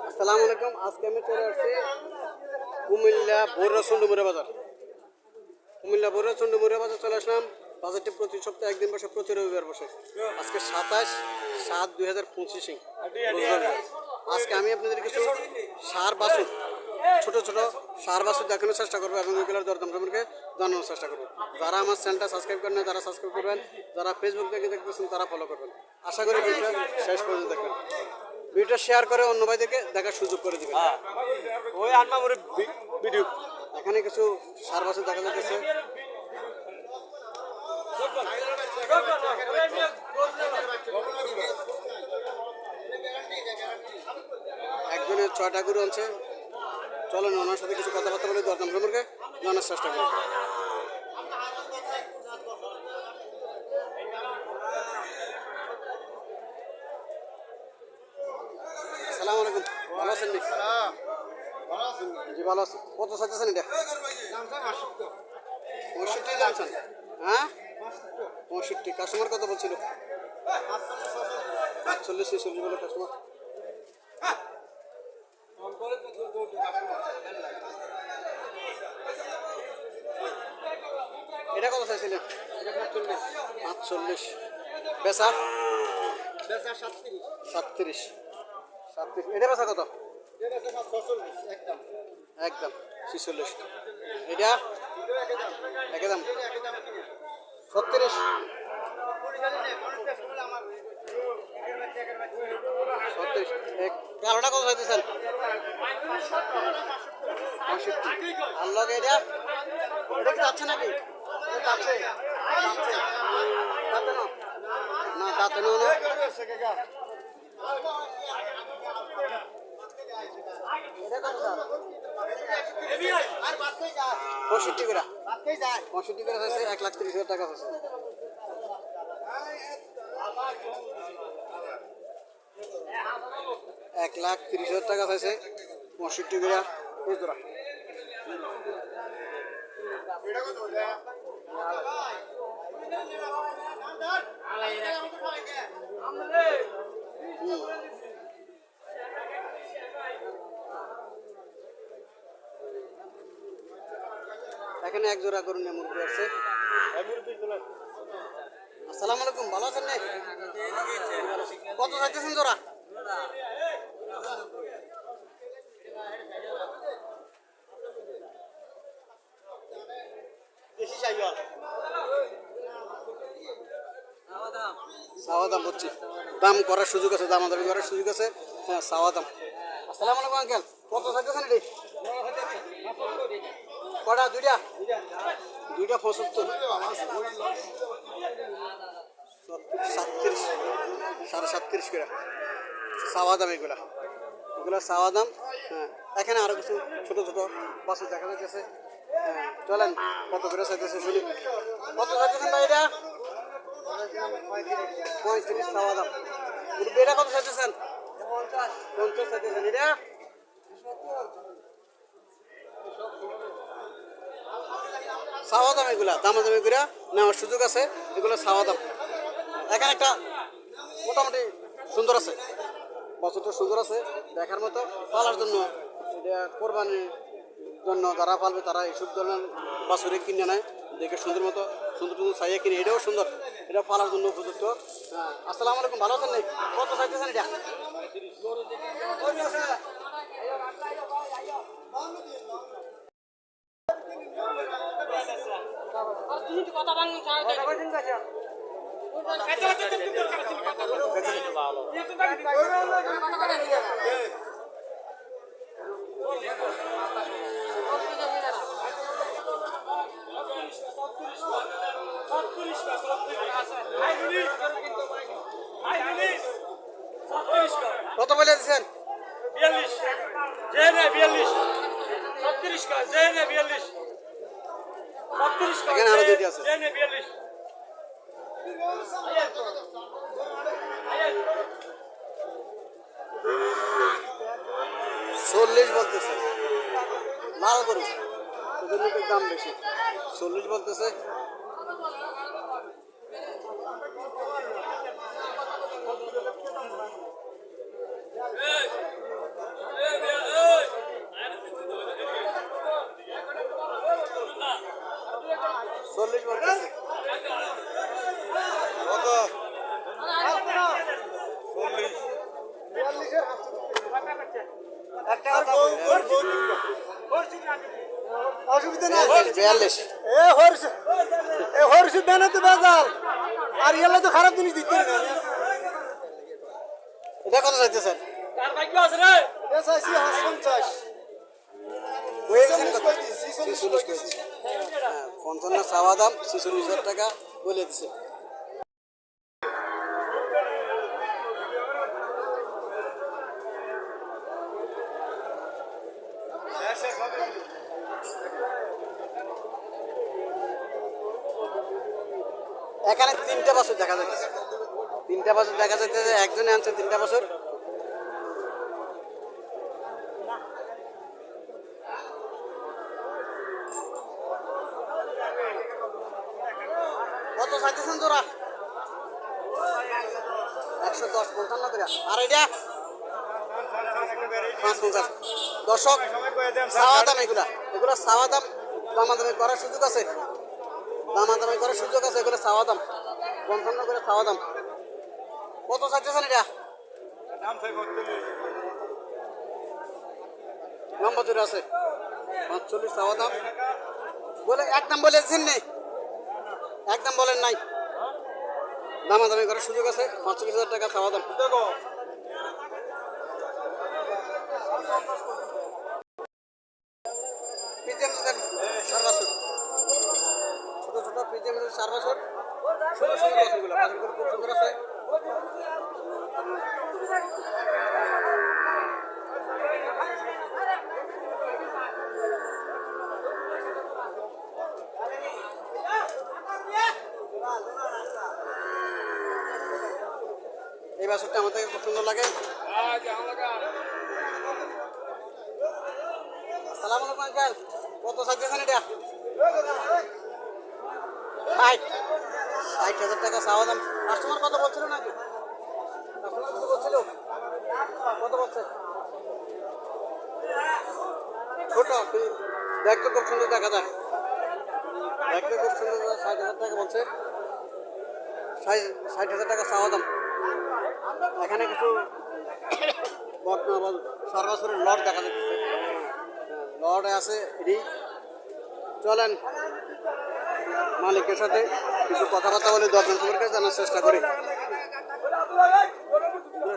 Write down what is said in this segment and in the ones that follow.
আসসালামু আলাইকুম। আজকে আমি চলে আসছি কুমিল্লা বৈরা চন্ডমুড়া বাজার। কুমিল্লা বৈরা চন্ডমুড়া বাজার চলে আসলাম। বাজারটি প্রতি সপ্তাহে একদিন বসে, প্রতি রবিবার বসে। আজকে 27/7/2025। আজকে আমি আপনাদের কিছু সার বাছুর, ছোট ছোট সার বাছুর দেখানোর চেষ্টা করবো এবং ওইগুলোর দরদাম সম্পর্কে জানানোর চেষ্টা করবো। যারা আমার চ্যানেলটা সাবস্ক্রাইব করেন না তারা সাবস্ক্রাইব করবেন, যারা ফেসবুক থেকে দেখতেছেন তারা ফলো করবেন। আশা করি ভিডিওটা শেষ পর্যন্ত দেখবেন। ভিডিওটা শেয়ার করে অন্য ভাইদেরকে দেখার সুযোগ করে দেবেন। ওই আনমা মোরে ভিডিও এখানে কিছু সার বাছুর দেখা যাচ্ছে। একজনের 6টা গরু আছে। চলেন ওনার সাথে কিছু কথাবার্তা বলে দরদাম সম্পর্কে জানার চেষ্টা করি। আসসালামু আলাইকুম, ভালো আছেন? জি ভালো আছি। কত চাইতেছেন এটা? 65 দাম চান? হ্যাঁ 65। কাস্টমার কত বলছিল? 45-46 বলে কাস্টমার। এটা কত চাইছিলেন? 45। বেচা 37। এটা বেচা কত? একদম 46। এটা একদম 36। কালোটা কত চাইতেছেন? 65। আর লগে এটা কি যাচ্ছে নাকি? যাচ্ছে না, দাঁতে না। পঁয়ষট্টি করে 1,30,000 টাকা আছে। 1,30,000 টাকা আছে 65 করে এই জোড়া। এখানে এক জোড়া গরু নিয়ে মুরগি আছে। আসসালামু আলাইকুম, ভালো আছেন? কত চাইতেছেন জোড়া? চাওয়া দাম বলছি, দাম করার সুযোগ আছে, দামাদামি করার সুযোগ আছে। হ্যাঁ চাওয়া দাম। আসসালামু আলাইকুম আঙ্কেল, কত চাইতেছেন এটি? কটা? দুইটা 75। 37, 37.5 করে চাওয়া দাম। এগুলা চাওয়া দাম। হ্যাঁ এখানে আরো কিছু ছোট ছোট বাছুর দেখা যাচ্ছে। হ্যাঁ চলেন কত করে চাইতেছে শুনি। কত চাইতেছেন ভাই এটা? 35 চাওয়া দাম। এটা কত চাইতেছেন? 50 চাইতেছেন। এটা চাওয়া দাম। এগুলা দামাদামি করে নেওয়ার সুযোগ আছে। এগুলো চাওয়া দাম। এখানে একটা মোটামুটি সুন্দর আছে, বছরটা সুন্দর আছে দেখার মতো। পালার জন্য, এটা কোরবানির জন্য যারা পালবে তারা এইসব ধরনের বাছুরে কিনে নেয়, দেখে সুন্দর মতো সুন্দর সুন্দর চাইয়া কিনে। এটাও সুন্দর, এটা পালার জন্য উপযুক্ত। হ্যাঁ আসসালামু আলাইকুম, ভালো আছেন? কত চাইতেছেন এটা? কত বলে দিচ্ছেন? 42 জেনে 42 36 কা জেনে 42 36 কা এখানে আরো দুইটা আছে। জেনে 42 40 বলতেছে। লাল গরু, ওদের লোকের দাম বেশি। 40 বলতেছে। অসুবিধা নাই 42 হরসু দেন তো বাজার আর এলে তো খারাপ জিনিস দিতে না এটা কত চাইতেছেন তার ভাগ্য আছে রে এসআইসি 50 হয়ে গেছেন কত 46 কইছি হ্যাঁ 55 চাওয়া দাম 46,000 টাকা বলে দিছে এখানে তিনটা বছর দেখা যাচ্ছে তিনটা বছর দেখা যাচ্ছে যে একজনে আনছে তিনটা বছর কত চাইতেছেন তোরা 110 55 করে আর এটা 550 দর্শক চাওয়া দাম এগুলা চাওয়া দাম দামাদামি করার সুযোগ আছে দামাদামি করার সুযোগ আছে এগুলো চাওয়া দাম 55 করে চাওয়া দাম কত চাইতেছেন এটা নম্বর জোরে আছে 45 চাওয়া দাম বলে একদম বলেছেন নেই একদম বলেন নাই দামাদামি করার সুযোগ আছে 45,000 টাকা চাওয়া দাম ছোট ছোট পিজিএম 4 বছর 16 বছরগুলো বাছুরগুলো খুব সুন্দর আছে এই বাছুরটা আমাদের খুব সুন্দর লাগে আসসালামু আলাইকুম আঙ্কেল কত চাইতেছেন এটা 60,000 টাকা চাওয়া দাম কাস্টমার কত বলছিল নাকি কাস্টমার কত বলছিল কত বলছে ছোট দেখতে খুব সুন্দর দেখা যায় দেখতে খুব সুন্দর 60,000 টাকা বলছে 60,000 টাকা চাওয়া দাম এখানে কিছু সর্বসরের লট দেখা যাচ্ছে লট আছে এটি চলেন মালিকের সাথে কিছু কথাবার্তা বলে দরদাম সম্পর্কে জানার চেষ্টা করি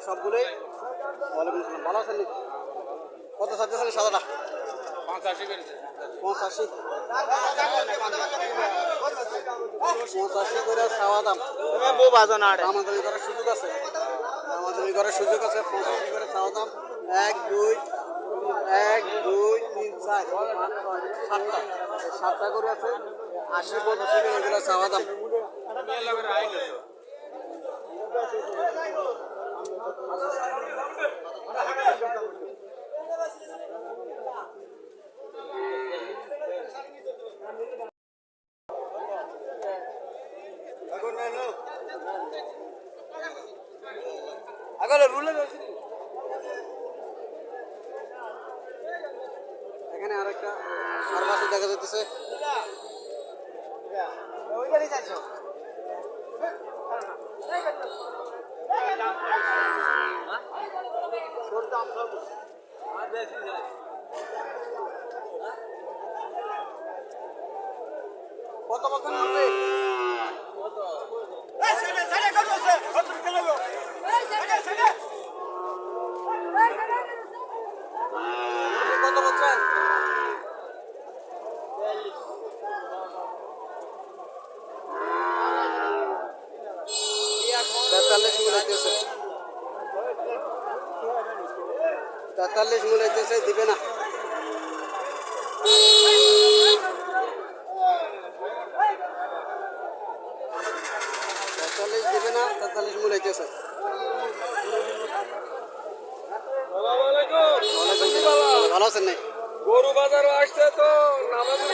সবগুলোই ওয়ালাইকুম আসসালাম ভালো আছেন কত চাইতেছেন সাদাটা 85 করে চাওয়া দাম দামাদামি করার সুযোগ আছে দামাদামি করার সুযোগ আছে 85 করে চাওয়া দাম 1 2 3 4 7টা করে আছে 80 85 করে এগুলো চাওয়া দাম এখানে আরেকটা সর্বাসু দেখা যাচ্ছে কত বছর হবে কত বছর 43 মিলাইতেছে 43 মিলাইতেছে দিবে না দিবে না 43 মিলাইতেছে ভালো আছেন নাই গরু বাজার আসছে তো নামাজের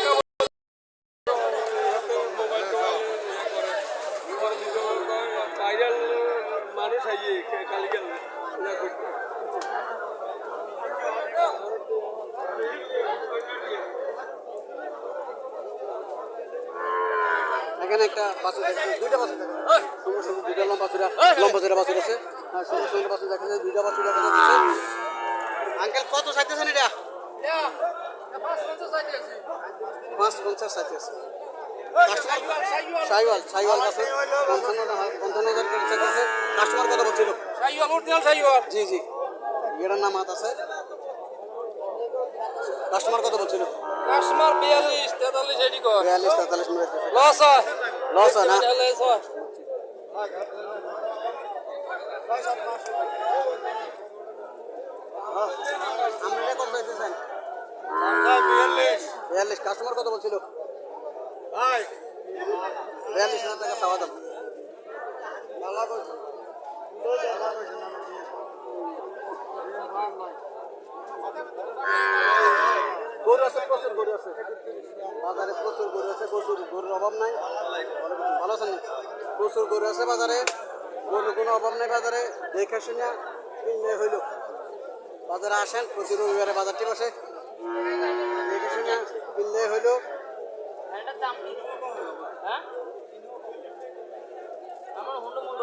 ভাইরাল মানুষ আইয়ে কালি গেল এখানে একটা বাছুর দেখছে দুইটা বাছুর দেখছে সুন্দর সুন্দর দুইটা লম্বা বাছুর আছে হ্যাঁ সুন্দর সুন্দর বাছুর দেখা যায় দুইটা বাছুর দেখা যাচ্ছে কত চাইতেছেন এটা 550 চাইতেছে সাইওয়াল সাইওয়াল আছে 55,000 করে চাইতেছে কাস্টমার কত বলছিল জি জি এটার নাম হাত আছে কাস্টমার কত বলছিল 42 43 এডি কর 42 43 মিনিট লস হয় লস হয় না লস হয় আমরা কত চাইতেছেন 42 কাস্টমার কত বলছিল 42,000 টাকা চাওয়া দাম গরু আছে প্রচুর গরু আছে বাজারে প্রচুর গরু আছে প্রচুর গরুর অভাব নাই ভালো আছেন নি? প্রচুর গরু আছে বাজারে গরুর কোনো অভাব নেই বাজারে দেখে শুনে কিনলে হইল বাজারে আসেন প্রতি রবিবারে বাজারটি বসে দেখে শুনে কিনলে হইল আমার হুন্ডা মূল্য